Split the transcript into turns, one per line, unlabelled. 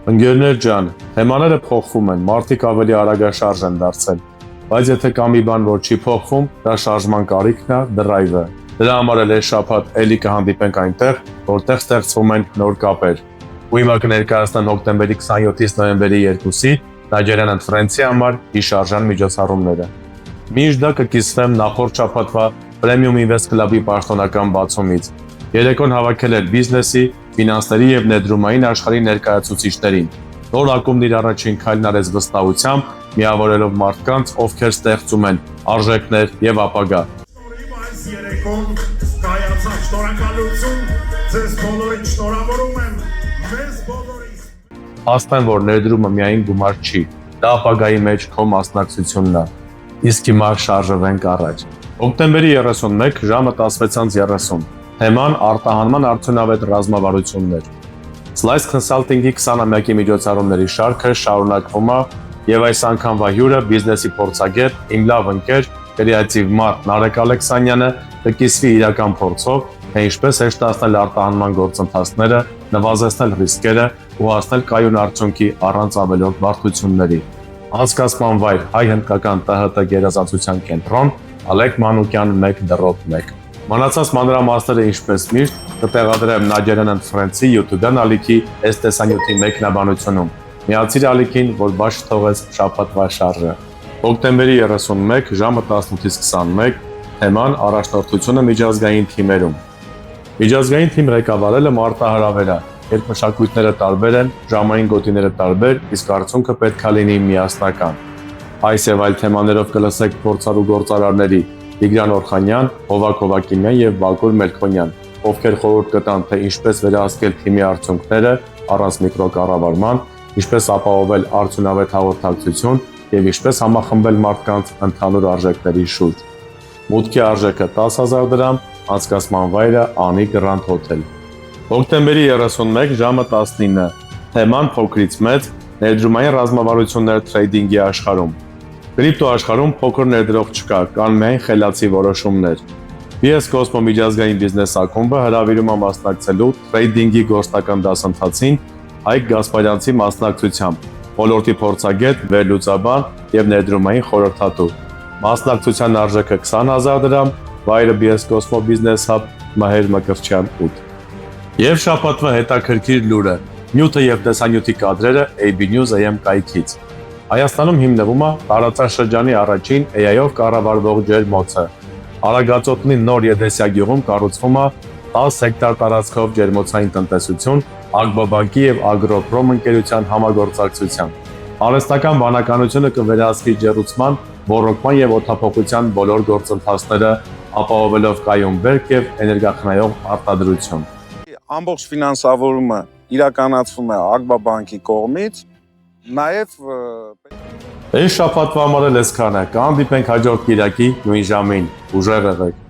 Ընկերներ ջան, թեմաները փոխվում են, մարդիկ ավելի արագաշարժ են դարձել, բայց եթե կա մի բան, որ չի փոխվում, դա շարժման կարիքն է, դրայվը։ Դրա համար էլ այս շաբաթ էլի կհանդիպենք այնտեղ, որտեղ ստեղծվում են նոր կապեր։ Ու հիմա կներկայացնեմ հոկտեմբերի 27-ից նոյեմբերի 2-ի Nigerian and Friends-ի համար հիշարժան միջոցառումները։ Մինչ դա կկիսվեմ նախորդ շաբաթվա Premium Invest Club-ի պաշտոնական բացումից։ Երեկոն հավաքել էր բիզնեսի, ֆինանսների եւ ներդրումային աշխարհի ներկայացուցիչներին։ Նոր ակումբն իր առաջին քայլն արեց վստահությամբ, միավորելով մարդկանց, ովքեր ստեղծում են արժեքներ եւ ապագա։
Այս երեկոն կայացավ շնորհակալություն, ձեզ բոլորին շնորհավորում եմ, մեզ բոլորիս։
Ասեմ, որ ներդրումը միայն գումար չի, դա ապագայի մեջ քո մասնակցությունն է։ Իսկ հիմա շարժվենք առաջ։ Հոկտեմբերի 31 ժամը 16:30 Թեման արտահանման արդյունավետ ռազմավարություններ։ Slice Consulting-ի 20-ամյակի միջոցառումների շարքը շարունակվում է եւ այս անգամվա հյուրը բիզնեսի փորձագետ, իմ լավ ընկեր, կրեատիվ մարդ Նարեկ Ալեքսանյանը կկիսվի իրական փորձով, թե ինչպես հեշտացնել արտահանման գործընթացները, նվազեցնել ռիսկերը ու հասնել կայուն արդյունքի առանց ավելորդ բարդությունների։ Անցկացման վայր հայ-հնդկական ՏՀՏ գերազանցության կենտրոն, Ալեք Մանուկյան 1/1։ Մանացած մանրամասները ինչպես միշտ կտեղադրեմ Nigerian and Friends-ի YouTube-յան ալիքի այս տեսանյութի մեկնաբանությունում։ Միացիր ալիքին, որ բաց չթողես շաբաթվա շարժը։ Հոկտեմբերի 31 ժամը 18:21 թեման առաջնորդությունը միջազգային թիմերում։ Միջազգային թիմ ղեկավարելը մարտահրավեր է, երբ մշակույթները տարբեր են, ժամային գոտիները տարբեր, իսկ արդյունքը պետք է լինի միասնական։ Այս եւ այլ թեմաներով կլսեք փորձառու գործարարների Տիգրան Օրխանյան, Հովակ Հովակիմյան եւ Բակուր Մելքոնյան, ովքեր խորհուրդ կտան, թե ինչպես վերահսկել թիմի արդյունքները առանց միկրոկառավարման, ինչպես ապահովել արդյունավետ հաղորդակցություն եւ ինչպես համախմբել մարդկանց ընդհանուր արժեքների շուրջ։ Մուտքի արժեքը 10,000 դրամ, անցկացման վայրը Անի Grand Hotel։ Հոկտեմբերի 31 ժամը 19 թեման փոքրից մեծ ներդրումային ռազմավարություններ թրեյդինգի աշխարհում։ Կրիպտո աշխարհում փոքր ներդրող չկա, կան միայն խելացի որոշումներ։ BS Cosmo միջազգային բիզնես ակումբը հրավիրում է մասնակցելու թրեյդինգի գործնական դասընթացին Հայկ Գասպարյանցի մասնակցությամբ, ոլորտի փորձագետ, վերլուծաբան եւ ներդրումային խորհրդատու։ Մասնակցության արժեքը 20,000 դրամ, վայրը BS Cosmo Business Hub, Մհեր Մկրտչյան 8։ Եվ շաբաթվա հետաքրքիր լուրը՝ նյութը եւ տեսանյութի կադրերը AB News AM կայքից։ Հայաստանում հիմնվում է տարածաշրջանի առաջին AI-ով կառավարվող ջերմոցը։ Արագածոտնի նոր Եդեսյա գյուղում կառուցվում է 10 հեկտար տարածքով ջերմոցային տնտեսություն Ագբա բանկի եւ Ագրոպրոմ ընկերության համագործակցությամբ։ Արհեստական բանականությունը կվերահսկի ջեռուցման, ոռոգման եւ օդափոխության բոլոր գործընթացները, ապահովելով կայուն բերք եւ էներգախնայող արտադրություն։
Ամբողջ ֆինանսավորումը իրականացվում է Ագբա բանկի կողմից, նաեւ
Այս շաբաթվա համար էլ այսքանը, կհանդիպենք հաջորդ կիրակի նույն ժամին, ուժեղ եղեք։